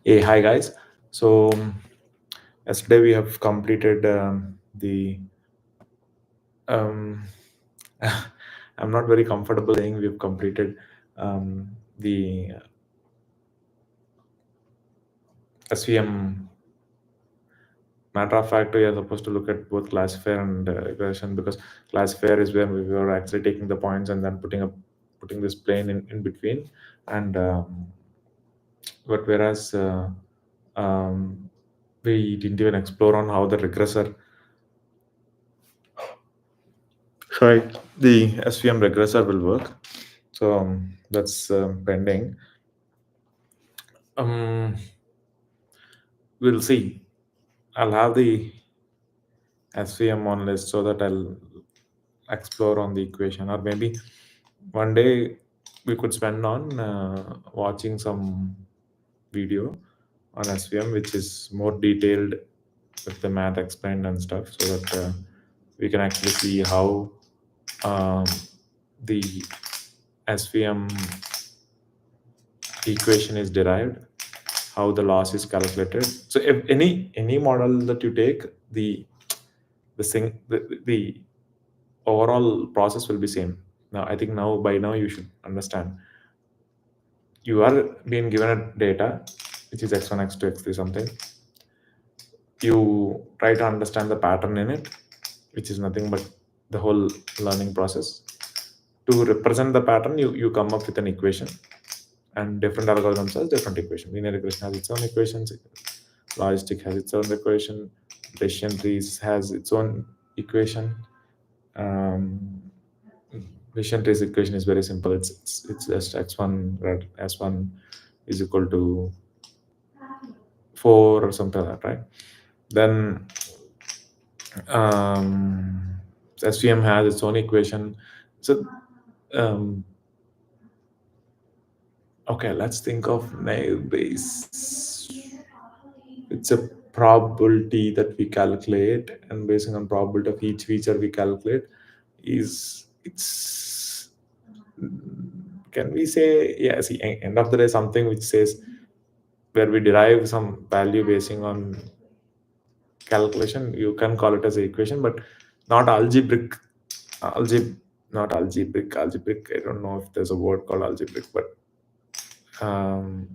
Hey, hi guys. So yesterday we have completed the. Um, I'm not very comfortable saying we've completed the SVM. Matter of fact, we are supposed to look at both classifier and regression, because classifier is where we were actually taking the points and then putting this plane in between, and but whereas we didn't even explore on how the regressor, sorry, the SVM regressor will work. So that's pending. Um, we'll see. I'll have the SVM on list so that I'll explore on the equation, or maybe one day we could spend on watching some video on SVM, which is more detailed with the math explained and stuff, so that we can actually see how um, the SVM equation is derived, how the loss is calculated. So if any model that you take, the overall process will be same. Now I think now by now you should understand. You are being given a data which is x1, x2, x3 something. You try to understand the pattern in it, which is nothing but the whole learning process. To represent the pattern, you come up with an equation, and different algorithms has different equation. Linear regression has its own equations, logistic has its own equation, decision trees has its own equation. um, Decision trees equation is very simple. It's just x1 right, s1 is equal to 4 or something like that, right? Then SVM has its own equation. So um, okay, let's think of naive Bayes. It's a probability that we calculate, and based on probability of each feature we calculate, is it's, can we say, yeah, see, end of the day, something which says where we derive some value basing on calculation, you can call it as an equation, but not algebraic. Algeb Not algebraic, I don't know if there's a word called algebraic, but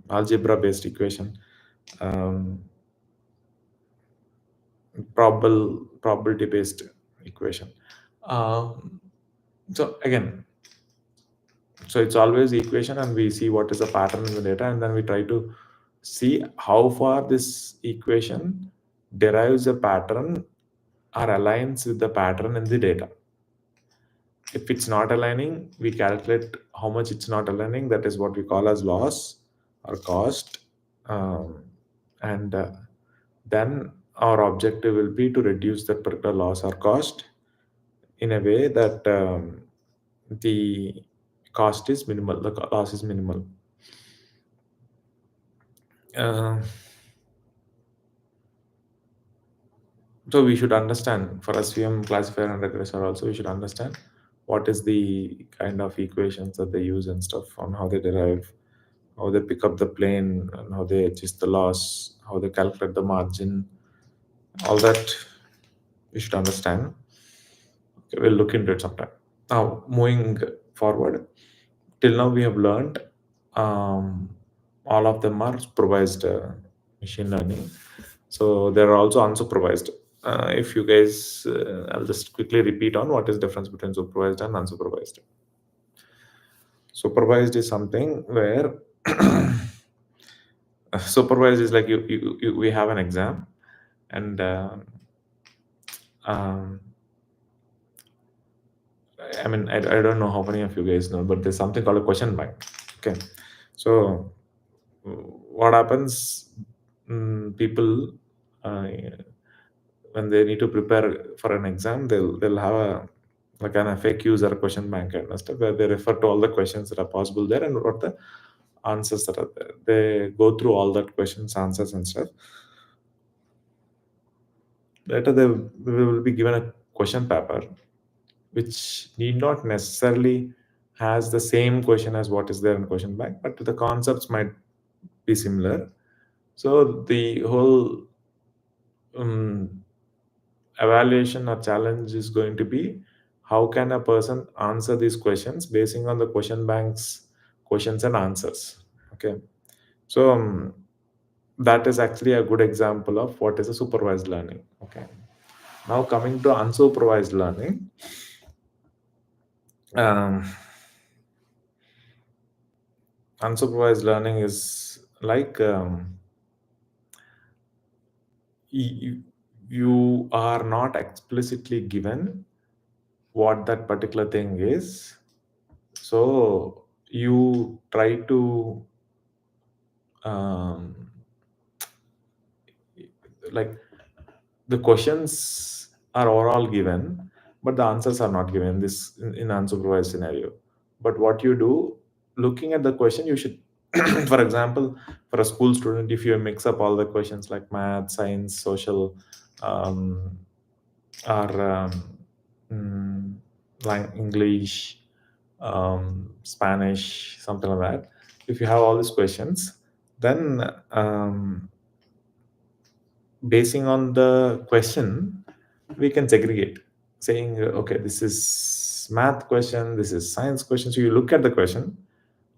algebra based equation. um, Probability based equation. um, so again, so it's always equation, and we see what is the pattern in the data, and then we try to see how far this equation derives a pattern or aligns with the pattern in the data. If it's not aligning, we calculate how much it's not aligning. That is what we call as loss or cost. And then our objective will be to reduce that particular loss or cost in a way that the cost is minimal, the loss is minimal. Uh, so we should understand, for SVM classifier and regressor also, we should understand what is the kind of equations that they use and stuff, on how they derive, how they pick up the plane, and how they adjust the loss, how they calculate the margin, all that we should understand. Okay, we'll look into it sometime. Now, moving forward, till now we have learned um, all of them are supervised machine learning. So there are also unsupervised. If you guys, I'll just quickly repeat on what is difference between supervised and unsupervised. Supervised is something where supervised is like we have an exam, and um, I mean, I don't know how many of you guys know, but there's something called a question bank. Okay, so what happens? People, uh, when they need to prepare for an exam, they'll have a like an FAQs or a question bank kind of stuff, where they refer to all the questions that are possible there and what the answers that are there. They go through all that questions, answers, and stuff. Later, they will be given a question paper, which need not necessarily has the same question as what is there in question bank, but the concepts might be similar. So the whole um, evaluation or challenge is going to be how can a person answer these questions basing on the question bank's questions and answers. Okay, so that is actually a good example of what is a supervised learning. Okay, now coming to unsupervised learning. um, Unsupervised learning is like you, you are not explicitly given what that particular thing is, so you try to um, like the questions are overall given but the answers are not given this in unsupervised scenario. But what you do, looking at the question, you should for example, for a school student, if you mix up all the questions like math, science, social, um, or mm, like English, Spanish, something like that. If you have all these questions, then basing on the question, we can segregate, saying, okay, this is math question, this is science question. So you look at the question,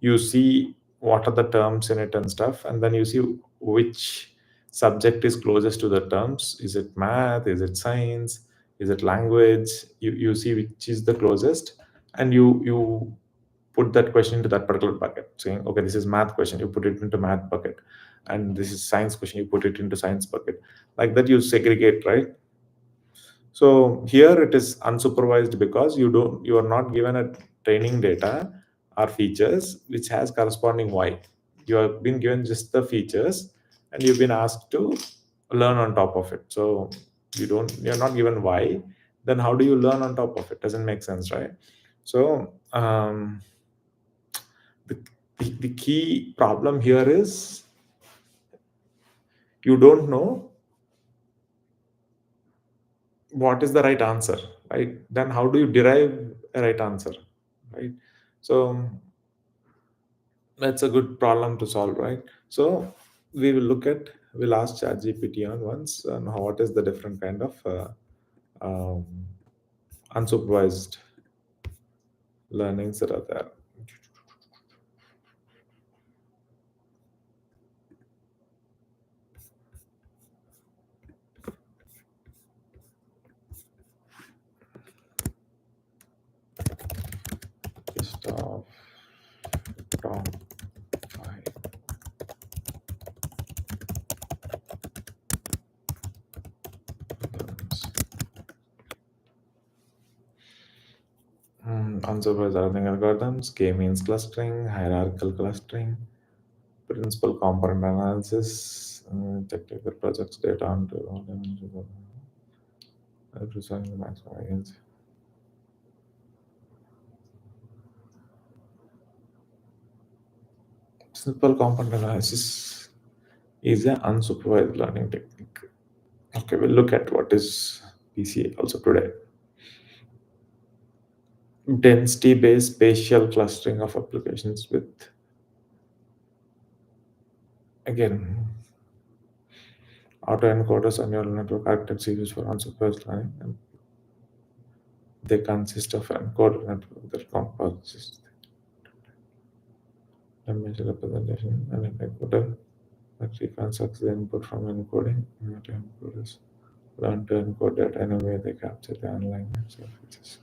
you see what are the terms in it and stuff, and then you see which subject is closest to the terms. Is it math, is it science, is it language? You see which is the closest, and you put that question into that particular bucket, saying, okay, this is math question, you put it into math bucket, and this is science question, you put it into science bucket. Like that, you segregate, right? So here it is unsupervised because you are not given a training data or features which has corresponding y. You have been given just the features and you've been asked to learn on top of it. So you're not given y. Then how do you learn on top of it? Doesn't make sense, right? So the, the key problem here is you don't know what is the right answer, right? Then how do you derive a right answer, right? So that's a good problem to solve, right? So we'll ask ChatGPT on once on what is the different kind of um, unsupervised learnings that are there. Stop. Top five. Unsupervised learning algorithms, K-means clustering, hierarchical clustering, principal component analysis, technical projects data onto representing the maximum variance. Simple component analysis is an unsupervised learning technique. Okay, we'll look at what is PCA also today. Density-based spatial clustering of applications with, again, autoencoders and neural network architecture used for unsupervised learning. And they consist of encoder network that composes image representation and an encoder that reconstructs the input from encoding. Autoencoders learn to encode data in a way they capture the underlying features.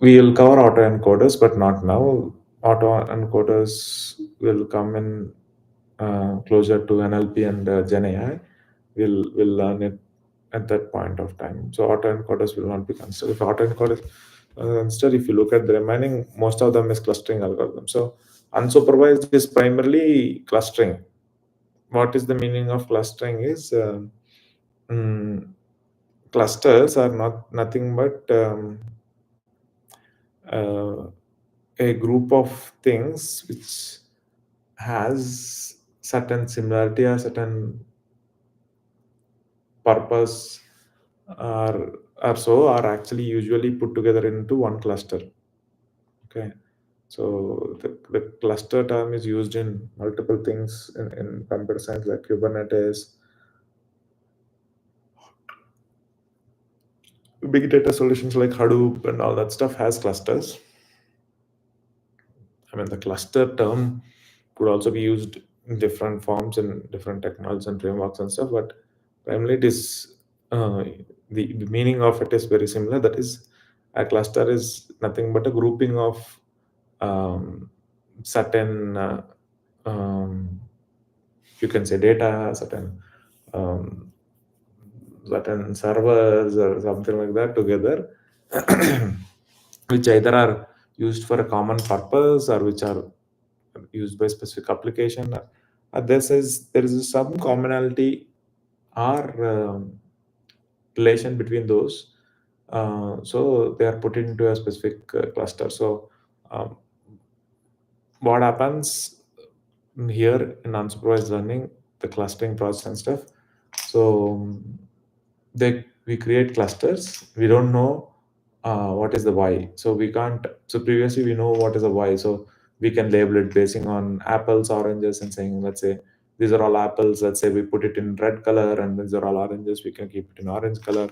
We will cover autoencoders, but not now. Autoencoders will come in closer to NLP and Gen AI. We'll learn it at that point of time. So autoencoders will not be considered. If autoencoders considered, if you look at the remaining, most of them is clustering algorithms. So unsupervised is primarily clustering. What is the meaning of clustering? Is mm, clusters are not nothing but uh, a group of things which has certain similarity or certain purpose or so are actually usually put together into one cluster. Okay, So the cluster term is used in multiple things in computer science, like Kubernetes, big data solutions like Hadoop, and all that stuff has clusters. I mean, the cluster term could also be used in different forms in different technologies and frameworks and stuff, but primarily it is uh, the meaning of it is very similar. That is, a cluster is nothing but a grouping of um, certain you can say data, um, certain servers or something like that together, which either are used for a common purpose or which are used by specific application. This is there is some commonality or relation between those. So they are put into a specific cluster. So um, what happens here in unsupervised learning, the clustering process and stuff. So they we create clusters. We don't know what is the why. So we can't. So previously we know what is the why. So we can label it basing on apples, oranges, and saying, let's say these are all apples. Let's say we put it in red color, and these are all oranges. We can keep it in orange color,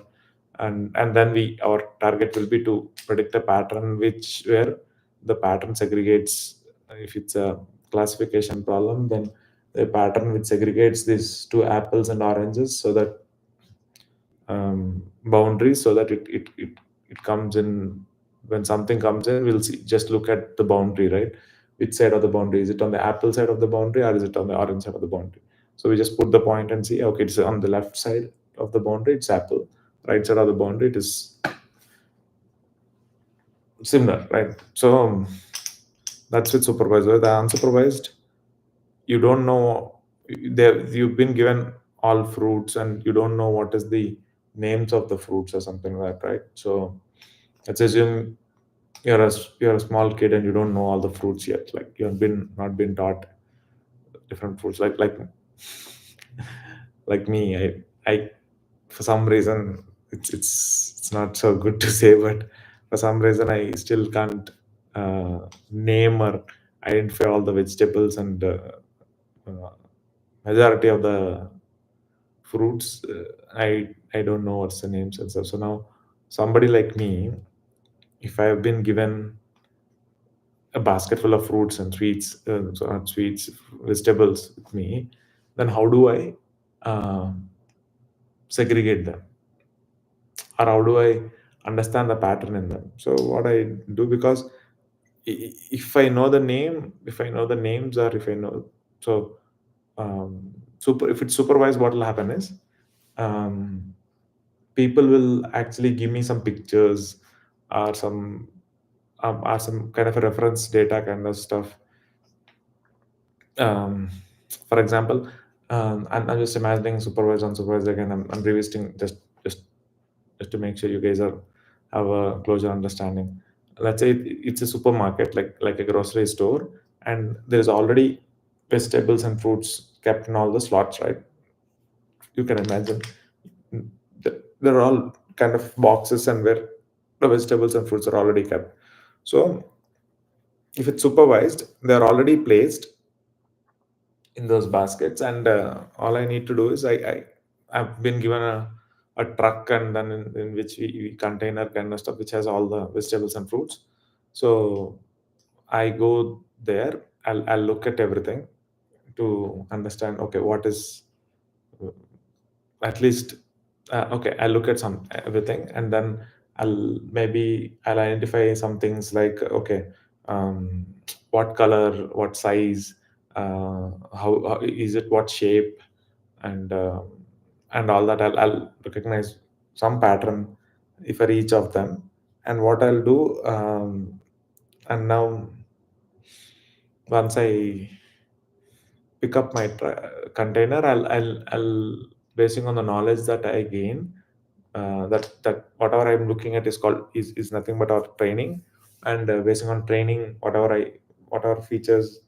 and then we our target will be to predict a pattern which where the pattern segregates. If it's a classification problem, then the pattern which segregates these two apples and oranges, so that boundaries, so that it comes in. When something comes in, we'll see, just look at the boundary, right? Which side of the boundary, is it on the apple side of the boundary or is it on the orange side of the boundary? So we just put the point and see, okay, it's on the left side of the boundary, it's apple. Right side of the boundary, it is similar, right? So that's with supervisor. The unsupervised, you don't know, there you've been given all fruits and you don't know what is the names of the fruits or something like that, right? So let's assume you're a small kid and you don't know all the fruits yet, like you have been not been taught different fruits, like me. I for some reason, it's not so good to say, but for some reason I still can't name or identify all the vegetables and uh, majority of the fruits. I don't know what's the names and stuff. So now somebody like me, if I have been given a basket full of fruits and sweets, so not sweets, vegetables with me, then how do I segregate them, or how do I understand the pattern in them? So what I do, because if I know the name, if I know the names, or if I know, so if it's supervised, what will happen is um, people will actually give me some pictures or some kind of a reference data kind of stuff. um, for example, I'm just imagining supervisor and supervisor again. I'm revisiting just to make sure you guys are have a closer understanding. Let's say it's a supermarket, like a grocery store, and there is already vegetables and fruits kept in all the slots, right? You can imagine they're all kind of boxes, and where the vegetables and fruits are already kept. So if it's supervised, they're already placed in those baskets, and all I need to do is I've been given a truck, and then in which we container kind of stuff which has all the vegetables and fruits. So I go there, I'll look at everything to understand, okay, what is at least okay, I'll look at some everything, and then I'll identify some things like, okay, um, what color, what size, how is it, what shape, and and all that. I'll recognize some pattern for each of them. And what I'll do, and now once I pick up my container, I'll basing on the knowledge that I gain, that whatever I'm looking at is nothing but our training, and basing on training, whatever features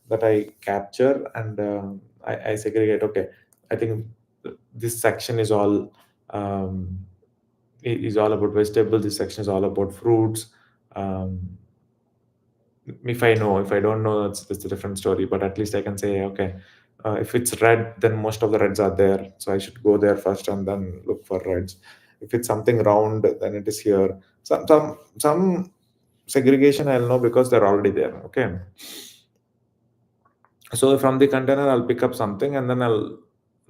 that I capture, and I segregate. Okay, I think this section is all um, is all about vegetables. This section is all about fruits. Um, If I don't know, it's a different story. But at least I can say, okay, if it's red, then most of the reds are there. So I should go there first and then look for reds. If it's something round, then it is here. Some segregation I'll know because they're already there. Okay. So from the container, I'll pick up something and then I'll,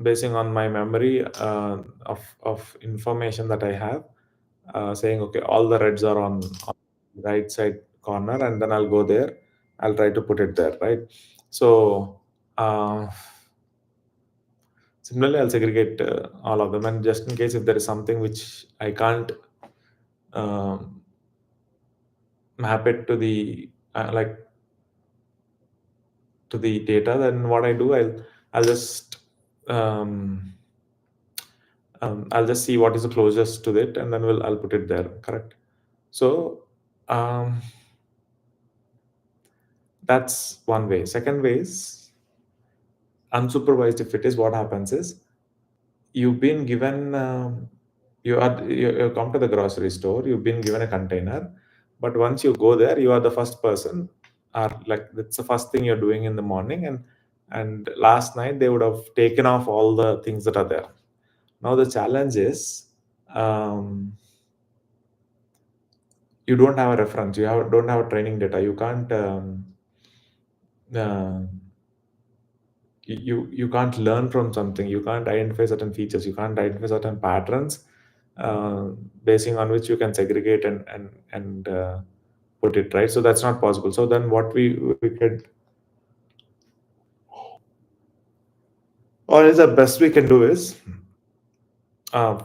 basing on my memory of information that I have, saying, okay, all the reds are on the right side corner, and then I'll go there. I'll try to put it there, right? So uh, similarly, I'll segregate all of them, and just in case if there is something which I can't um, map it to the like to the data, then what I do, I'll just um, I'll just see what is the closest to it, and then I'll put it there. Correct. So um, that's one way. Second way is unsupervised. If it is, what happens is you've been given you come to the grocery store. You've been given a container, but once you go there, you are the first person. Or like that's the first thing you're doing in the morning, and last night they would have taken off all the things that are there. Now the challenge is you don't have a reference. Don't have a training data. You can't uh, you can't learn from something. You can't identify certain features. You can't identify certain patterns, uh, basing on which you can segregate and put it right. So that's not possible. So then what we could, or is the best we can do is, uh,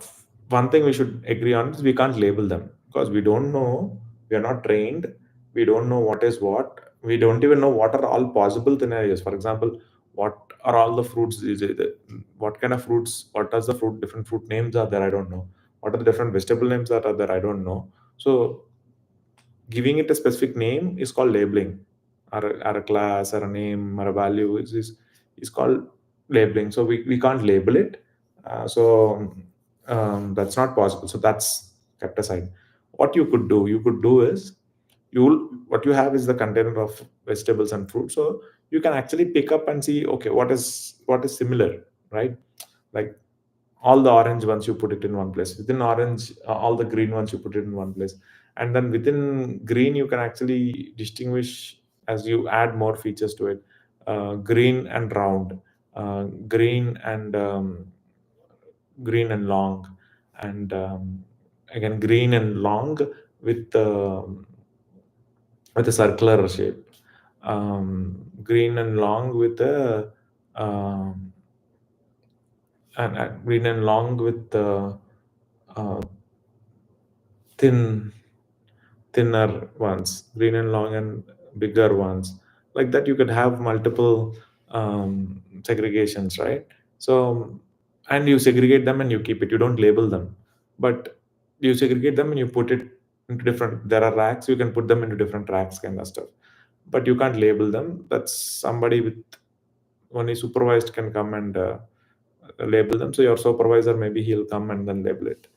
one thing we should agree on is we can't label them because we don't know. We are not trained. We don't know what is what. We don't even know what are all possible scenarios. For example, what are all the fruits? What kind of fruits? What does the fruit? Different fruit names are there? I don't know. What are the different vegetable names that are there? I don't know. So giving it a specific name is called labeling, or a class or a name or a value is called labeling. So we can't label it. That's not possible. So that's kept aside. What you could do is, what you have is the container of vegetables and fruit. So you can actually pick up and see, okay, what is similar, right? Like all the orange ones you put it in one place, within orange all the green ones you put it in one place, and then within green you can actually distinguish as you add more features to it, green and round, green and green and long, and again green and long with a circular shape, green and long with a and green and long with uh, thin thinner ones, green and long and bigger ones. Like that, you could have multiple segregations, right? So, and you segregate them and you keep it. You don't label them, but you segregate them and you put it into different. There are racks. You can put them into different racks, kind of stuff. But you can't label them. That's somebody with only supervised can come and label them. So your supervisor, maybe he'll come and then label it.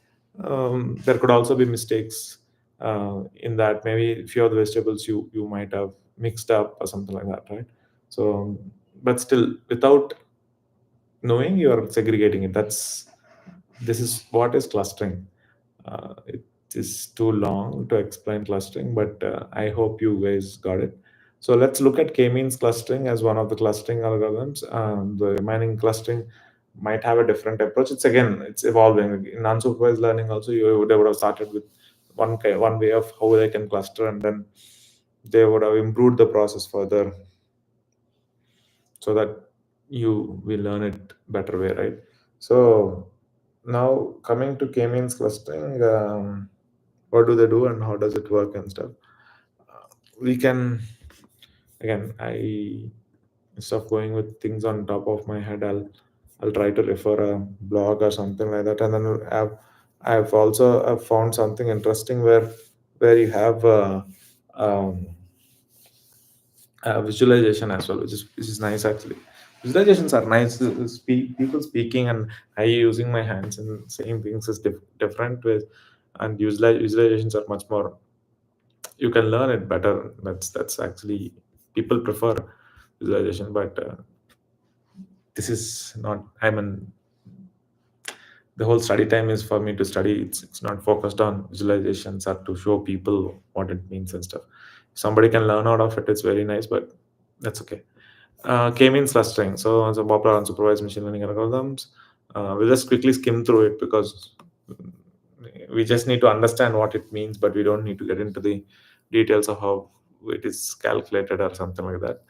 There could also be mistakes in that. Maybe few of the vegetables you might have mixed up or something like that, right? So, but still, without knowing, you are segregating it. This is what is clustering. It is too long to explain clustering, but I hope you guys got it. So let's look at k-means clustering as one of the clustering algorithms. The remaining clustering might have a different approach. It's evolving. In unsupervised learning, also they would have started with one way of how they can cluster, and then they would have improved the process further so that you will learn it better way, right? So now coming to k-means clustering, what do they do and how does it work and stuff? We can, again, I, instead of going with things on top of my head, I'll try to refer a blog or something like that, and then I've also found something interesting where you have um, visualization as well, which is nice actually. Visualizations are nice. People speaking and I using my hands and saying things is different with, and visualizations are much more you can learn it better. That's actually people prefer visualization, but this is not. I mean, the whole study time is for me to study. It's not focused on visualizations or to show people what it means and stuff. Somebody can learn out of it. It's very nice, but that's okay. K-means clustering. So popular unsupervised machine learning algorithms. We'll just quickly skim through it because we just need to understand what it means, but we don't need to get into the details of how it is calculated or something like that.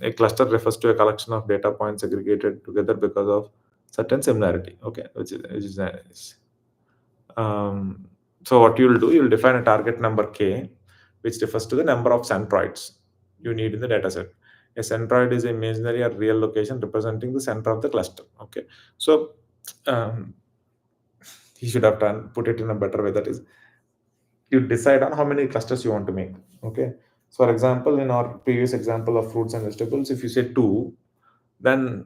A cluster refers to a collection of data points aggregated together because of certain similarity. Okay, which is nice. Um, so what you'll do, you'll define a target number k, which refers to the number of centroids you need in the dataset. A centroid is an imaginary or real location representing the center of the cluster. Okay, so um, he should have done put it in a better way. That is, you decide on how many clusters you want to make. Okay, so for example, in our previous example of fruits and vegetables, if you say two, then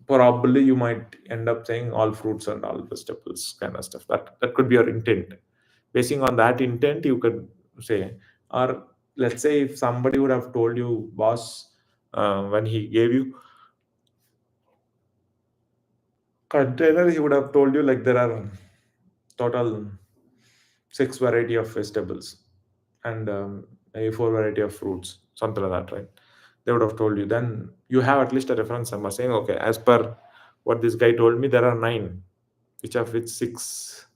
probably you might end up saying all fruits and all vegetables kind of stuff. That could be your intent. Basing on that intent, you could say, or let's say if somebody would have told you, boss, when he gave you container, he would have told you like there are total six variety of vegetables and maybe four variety of fruits, something like that, right? They would have told you. Then you have at least a reference number saying, okay, as per what this guy told me, there are nine, which of which six.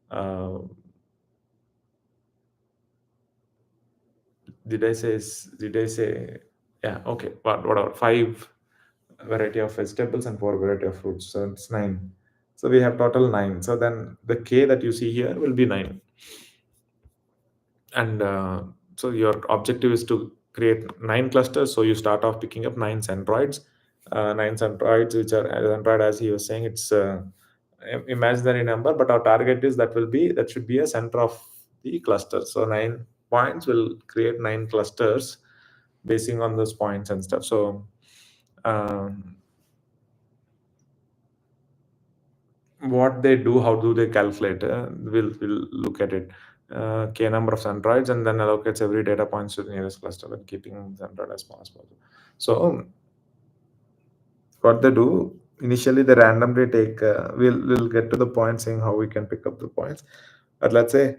Uh, Did I say? Yeah, okay. Whatever. Five variety of vegetables and four variety of fruits. So it's nine. So we have total nine. So then the k that you see here will be nine. And so your objective is to create nine clusters. So you start off picking up nine centroids, which are centroid, as he was saying, it's imaginary number, but our target is that should be a center of the cluster. So 9 points will create nine clusters basing on those points and stuff. So um, what they do, how do they calculate? We'll look at it. K number of centroids, and then allocates every data points to the nearest cluster and keeping centroid as small as possible. So what they do initially, they randomly take. We'll get to the point saying how we can pick up the points, but let's say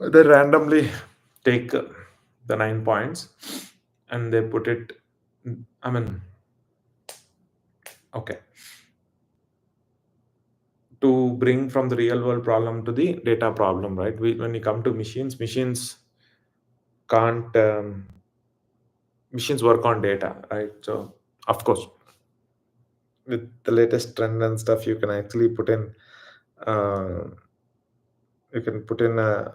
they randomly take the 9 points and they put it. I mean, okay, to bring from the real world problem to the data problem, right? When you come to machines can't machines work on data, right? So of course, with the latest trend and stuff, uh, you can put in a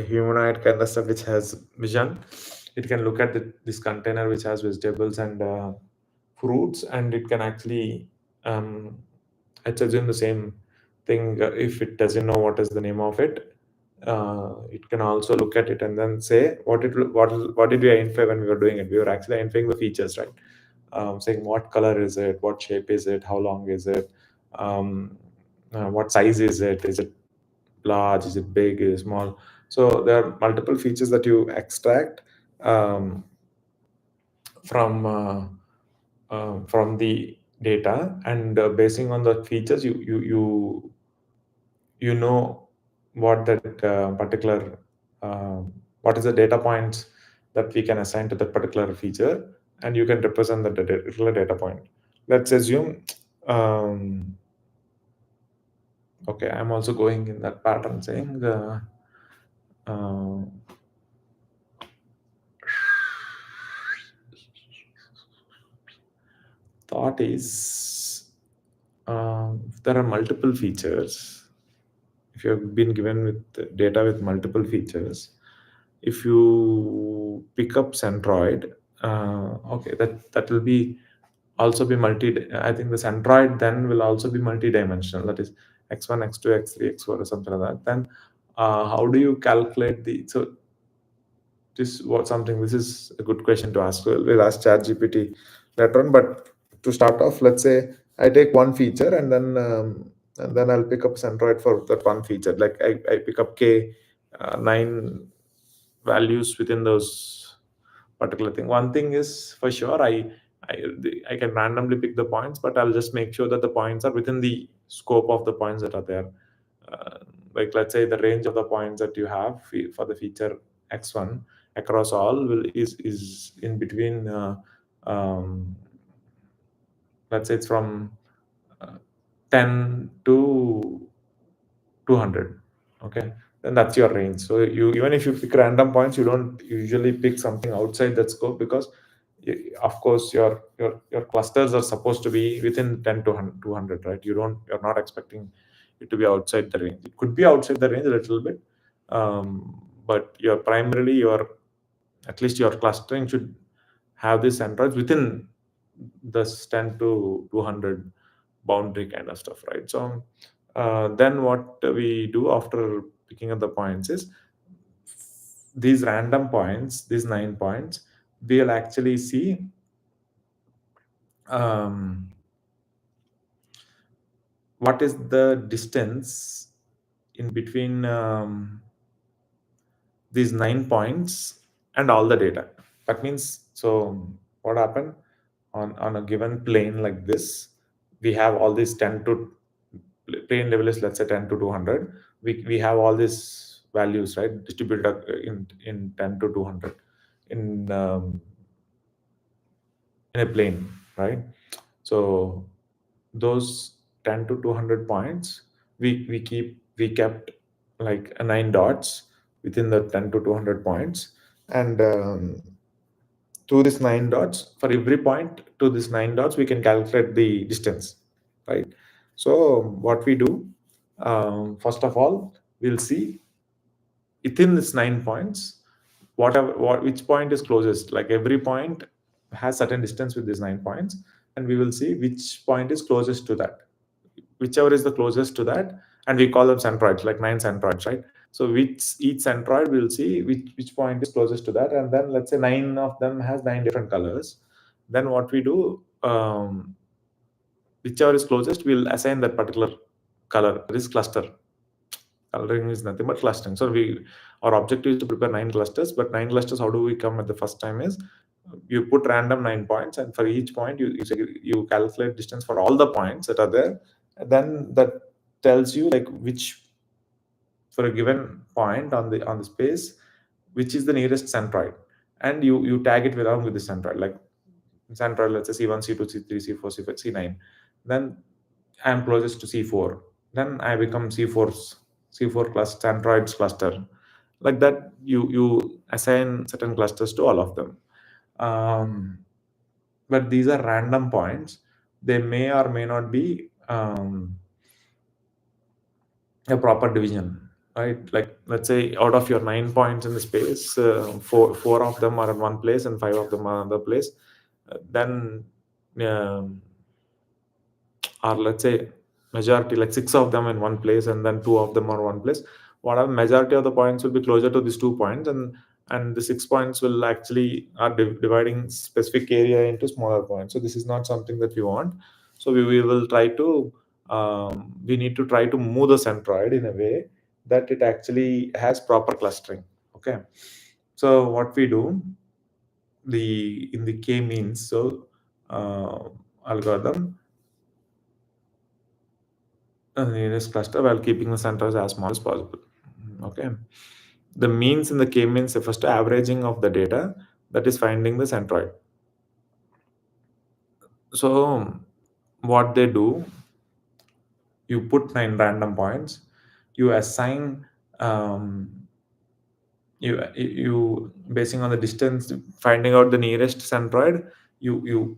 humanoid kind of stuff which has vision. It can look at this container which has vegetables and fruits, and it can actually um, it's assume the same thing. If it doesn't know what is the name of it, it can also look at it and then say what did we identify when we were doing it. We were actually identifying the features, right? Saying what color is it, what shape is it, how long is it, what size is it large, is it big, is it small. So there are multiple features that you extract um, from the data, and basing on the features, you know what that particular what is the data points that we can assign to that particular feature, and you can represent the particular data point. Let's assume okay, I'm also going in that pattern saying uh, thought is if there are multiple features, if you have been given with data with multiple features, if you pick up centroid, okay, that will be also be multi. I think the centroid then will also be multi-dimensional. That is x1, x2, x3, x4, or something like that. Then how do you calculate the so this is a good question to ask. We'll ask ChatGPT later on. But to start off, let's say I take one feature and then and then I'll pick up centroid for that one feature. Like I pick up k 9 values within those particular thing. One thing is for sure, I can randomly pick the points, but I'll just make sure that the points are within the scope of the points that are there. Uh, like let's say the range of the points that you have for the feature x1 across all is in between. Um, let's say it's from uh, 10 to 200. Okay, then that's your range. So you, even if you pick random points, you don't usually pick something outside that scope, because of course your clusters are supposed to be within 10 to 200, right? You're not expecting it to be outside the range. It could be outside the range a little bit, but you're primarily your, at least your clustering should have this centroids within this 10 to 200 boundary kind of stuff, right? So then what we do after picking up the points is these random points, these 9 points, we'll actually see um, what is the distance in between these 9 points and all the data. That means, so what happened on a given plane like this, we have all these 10 to, plane level is let's say 10 to 200. We have all these values, right, distributed in 10 to 200 in a plane, right? So those 10 to 200 points, we kept like 9 dots within the 10 to 200 points, and to this 9 dots, for every point to this 9 dots we can calculate the distance, right? So what we do, first of all, we'll see within this 9 points, which point is closest. Like every point has certain distance with these 9 points, and we will see which point is closest to that, whichever is the closest to that, and we call them centroids, like 9 centroids, right? So which each centroid, we'll see which point is closest to that, and then let's say 9 of them has 9 different colors. Then what we do, whichever is closest, we'll assign that particular color. This cluster coloring is nothing but clustering. So our objective is to prepare 9 clusters, but 9 clusters, how do we come at the first time is you put random 9 points, and for each point you calculate distance for all the points that are there. And then that tells you like which, for a given point on the space, which is the nearest centroid, and you tag it along with the centroid, like centroid, let's say C1, C2, C3, C4, C5, C9. Then I'm closest to C4. Then I become C4 cluster, centroids cluster. Like that, you assign certain clusters to all of them. But these are random points. They may or may not be a proper division, right? Like let's say out of your 9 points in the space, four of them are in one place and 5 of them are in another place. Then um, or let's say majority, like 6 of them in one place and then 2 of them are one place, whatever, majority of the points will be closer to these 2 points, and the 6 points will actually are dividing specific area into smaller points. So this is not something that we want. So we will try to we need to try to move the centroid in a way that it actually has proper clustering. Okay, so what we do, in the k means, so algorithm, nearest cluster while keeping the centers as small as possible. Okay. The means in the K means refers to averaging of the data, that is finding the centroid. So what they do, you put 9 random points, you assign um, you basing on the distance, finding out the nearest centroid, you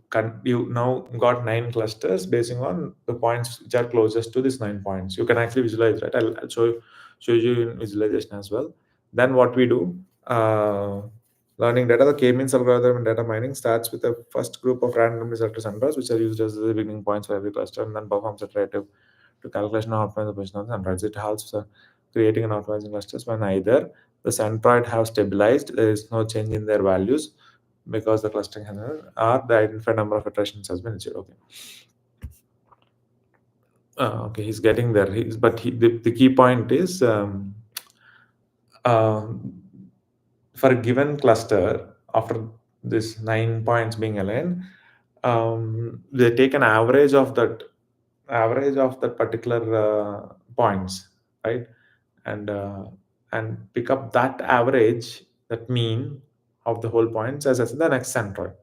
now got 9 clusters basing on the points which are closest to these 9 points. You can actually visualize, right? I'll show you in visualization as well. Then what we do, uh, learning data, the k-means algorithm in data mining starts with the first group of randomly selected centroids, which are used as the beginning points for every cluster, and then performs iterative to calculation of optimize the position of the centroids. It helps creating and optimizing clusters when either the centroid have stabilized, there is no change in their values because the clustering has, or the identified number of iterations has been achieved. Okay. Okay, he's getting there. The key point is, uh, for a given cluster, after this 9 points being aligned, they take an average of that particular points, right? And uh, and pick up that average, that mean of the whole points as the next centroid.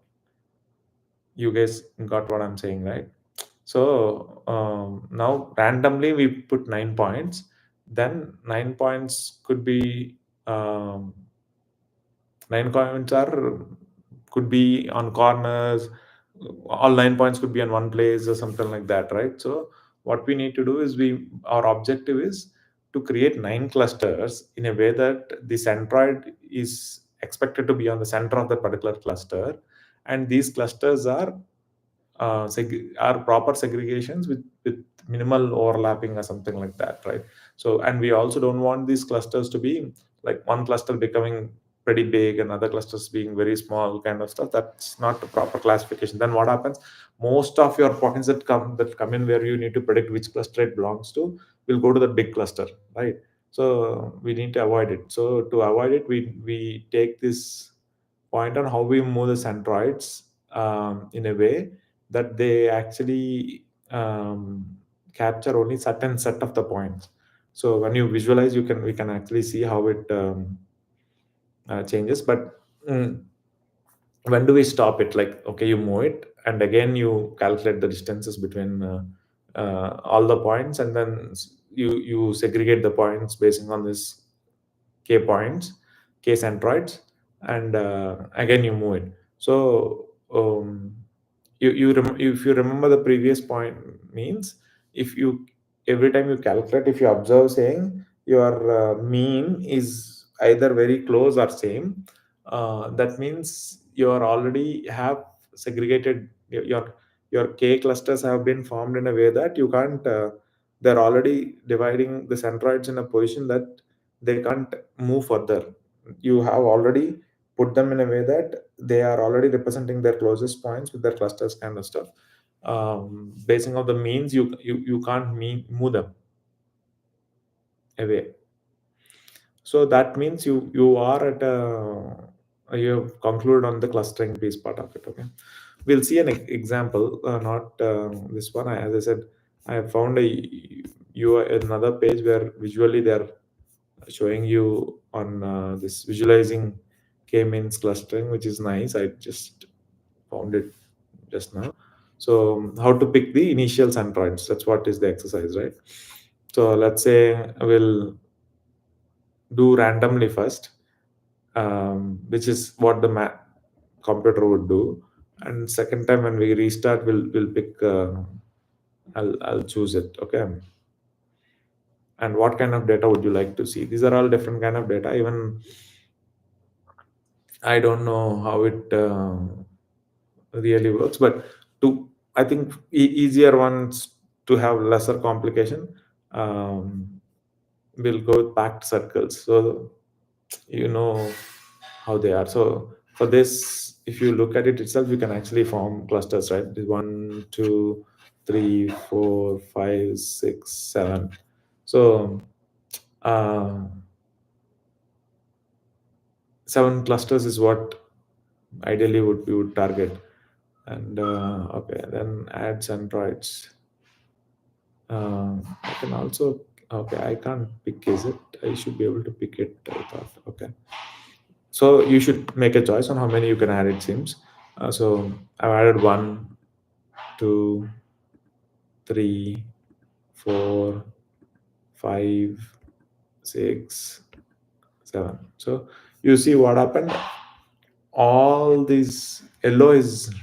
You guys got what I'm saying, right? So now randomly we put 9 points. Then 9 points could be, um, 9 points are could be on corners. All 9 points could be on one place or something like that, right? So what we need to do is, we our objective is to create 9 clusters in a way that the centroid is expected to be on the center of that particular cluster, and these clusters are proper segregations with minimal overlapping or something like that, right? So, and we also don't want these clusters to be like one cluster becoming pretty big and other clusters being very small, kind of stuff. That's not the proper classification. Then what happens, most of your points that come in where you need to predict which cluster it belongs to will go to the big cluster, right? So we need to avoid it. So to avoid it, we take this point on how we move the centroids, in a way that they actually capture only certain set of the points. So when you visualize, we can actually see how it changes. But when do we stop it? Like, okay, you move it, and again you calculate the distances between all the points, and then you segregate the points based on this k points, k centroids, and again you move it. So if you remember the previous point, means if you every time you calculate, if you observe saying your mean is either very close or same, that means you are already have segregated your k clusters have been formed in a way that you can't they're already dividing the centroids in a position that they can't move further. You have already put them in a way that they are already representing their closest points with their clusters, kind of stuff. Basing on the means, you can't move them away. So that means you are at a you have concluded on the clustering piece part of it. Okay, we'll see an example, not this one. As I said, I have found another page where visually they're showing you on this visualizing k-means clustering, which is nice. I just found it just now. So how to pick the initial centroids, that's what is the exercise, right? So let's say we'll do randomly first, which is what the computer would do. And second time when we restart, we'll pick, I'll choose it. Okay, and what kind of data would you like to see? These are all different kind of data. Even I don't know how it really works, but to I think easier ones to have lesser complication, um, we'll go with packed circles. So you know how they are. So for this, if you look at it itself, you can actually form clusters, right? The 1, 2, 3, 4, 5, 6, 7. So uh, 7 clusters is what ideally would we would target. And okay, then add centroids. I can also, okay, I can't pick, is it? I should be able to pick it, I thought. Okay. So you should make a choice on how many you can add, it seems. So I've added 1, 2, 3, 4, 5, 6, 7. So you see what happened? All these yellow is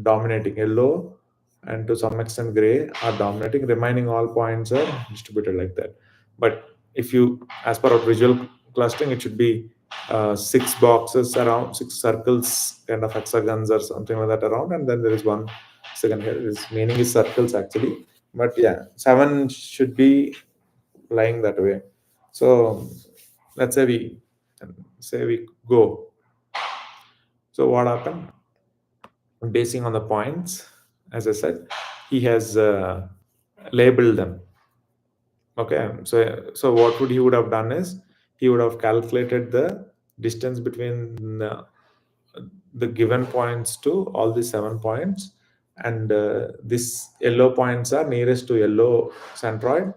dominating, yellow and to some extent gray are dominating, remaining all points are distributed like that. But if you, as per our visual clustering, it should be 6 boxes around, 6 circles, kind of hexagons or something like that around, and then there is one second here. Its meaning is circles actually, but yeah, 7 should be lying that way. So let's say we go. So what happened? Basing on the points, as I said, he has label them. Okay, so what would he would have done is he would have calculated the distance between the given points to all the 7 points, and this yellow points are nearest to yellow centroid.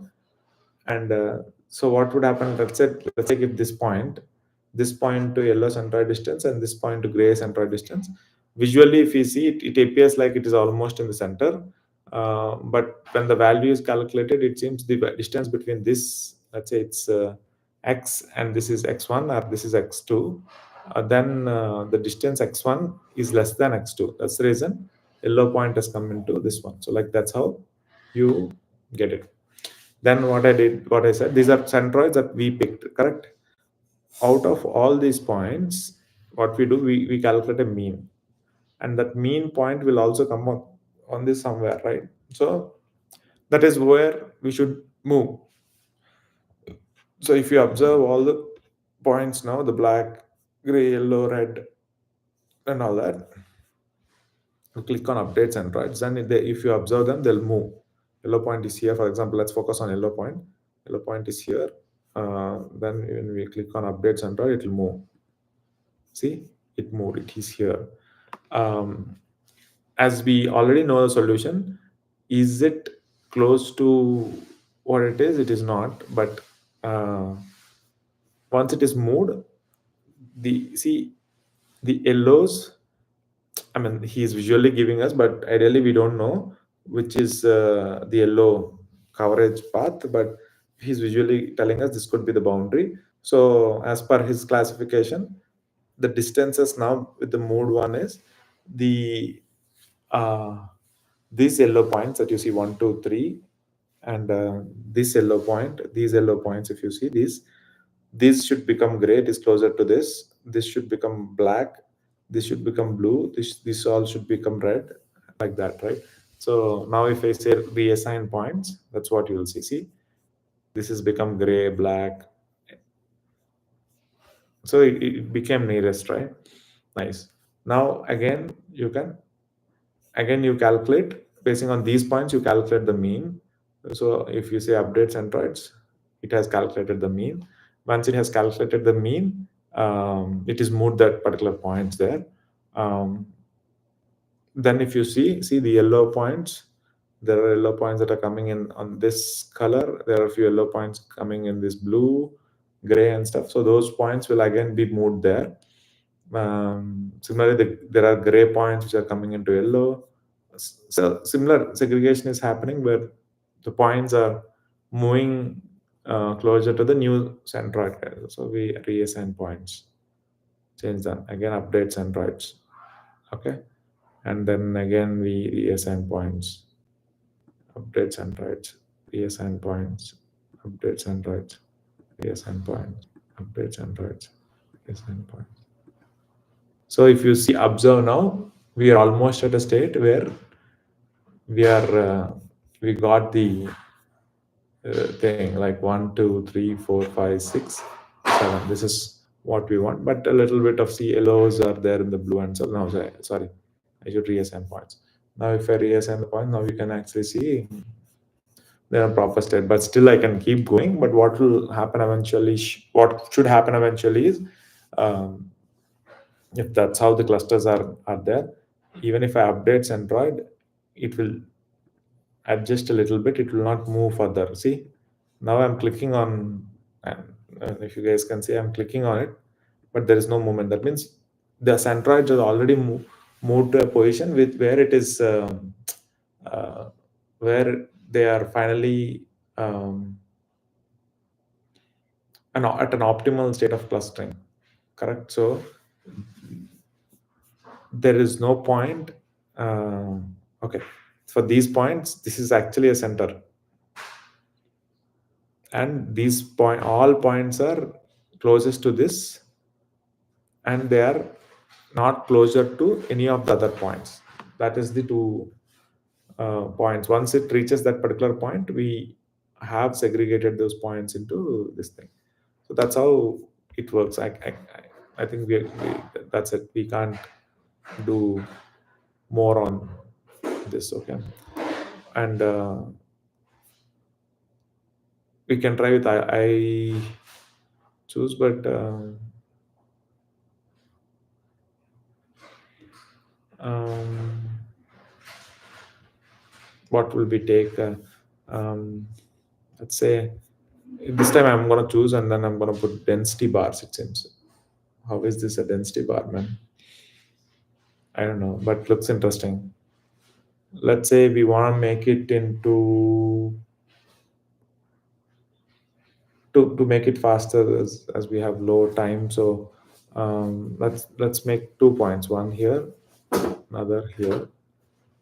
And so what would happen, let's say if this point to yellow centroid distance and this point to gray centroid distance, visually if you see it, it appears like it is almost in the center. But when the value is calculated, it seems the distance between this, let's say it's x, and this is x1 or this is x2, then the distance x1 is less than x2. That's the reason yellow point has come into this one. So like that's how you get it. Then what I said, these are centroids that we picked, correct? Out of all these points, what we do, we calculate a mean, and that mean point will also come on this somewhere, right? So that is where we should move. So if you observe all the points now, the black, gray, yellow, red, and all that, you click on update centroids, then if you observe them, they'll move. Yellow point is here, for example. Let's focus on yellow point. Yellow point is here. Then when we click on update centroid, it will move. See, it moved. It is here. um, as we already know the solution, is it close to what it is not, but uh, once it is moved, the yellows, I mean, he is visually giving us, but ideally we don't know which is the yellow coverage path, but he's visually telling us this could be the boundary. So as per his classification, the distances now with the moved one is the uh, these yellow points that you see, 1 2 3, and this yellow point, these yellow points, if you see these should become gray. It is closer to this should become black, this should become blue, this all should become red, like that, right? So now if I say reassign points, that's what you will see, this has become gray, black. So it became nearest, right? Nice. Now again you calculate basing on these points, you calculate the mean. So if you say update centroids, it has calculated the mean. Once it has calculated the mean, it is moved that particular points there. Then if you see the yellow points, there are yellow points that are coming in on this color, there are a few yellow points coming in this blue, gray, and stuff. So those points will again be moved there. Similarly, there are gray points which are coming into yellow. So similar segregation is happening where the points are moving closer to the new centroid. So we reassign points, change them again, update centroids. Okay, and then again we reassign points, update centroids, reassign points, update centroids, reassign points, update centroids, reassign points. So if you see, observe now, we are almost at a state where we got the thing like 1 2 3 4 5 6 7. This is what we want, but a little bit of CLOs are there in the blue, and so now sorry, I should reassign points. Now if I reassign the point, now you can actually see they're a proper state, but still I can keep going. But what will happen eventually, what should happen eventually is, um, if that's how the clusters are there, even if I update centroid, it will adjust a little bit, it will not move further. See, now I'm clicking on, and if you guys can see, I'm clicking on it, but there is no movement. That means the centroids are already moved to a position with where it is uh, where they are finally at an optimal state of clustering, correct? So there is no point. Okay, for these points, this is actually a center, and these all points are closest to this, and they are not closer to any of the other points. That is the two points. Once it reaches that particular point, we have segregated those points into this thing. So that's how it works. I think that's it. We can't do more on this. Okay, and We can try with I choose, but um, what will we take? Um, let's say this time I'm gonna choose, and then I'm gonna put density bars. It seems. How is this a density bar, man? I don't know, but looks interesting. Let's say we want to make it into to make it faster as we have low time. So let's make 2 points, one here, another here,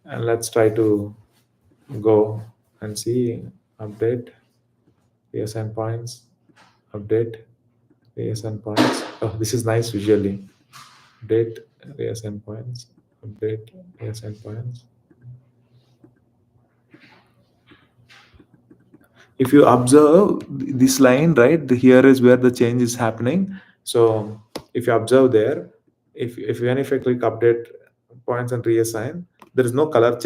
and let's try to go and see update reassign points, update reassign points. Oh, this is nice visually. Update reassign points, update reassign points. If you observe this line, right, here is where the change is happening. So if you observe there, if even if I click update points and reassign, there is no color change.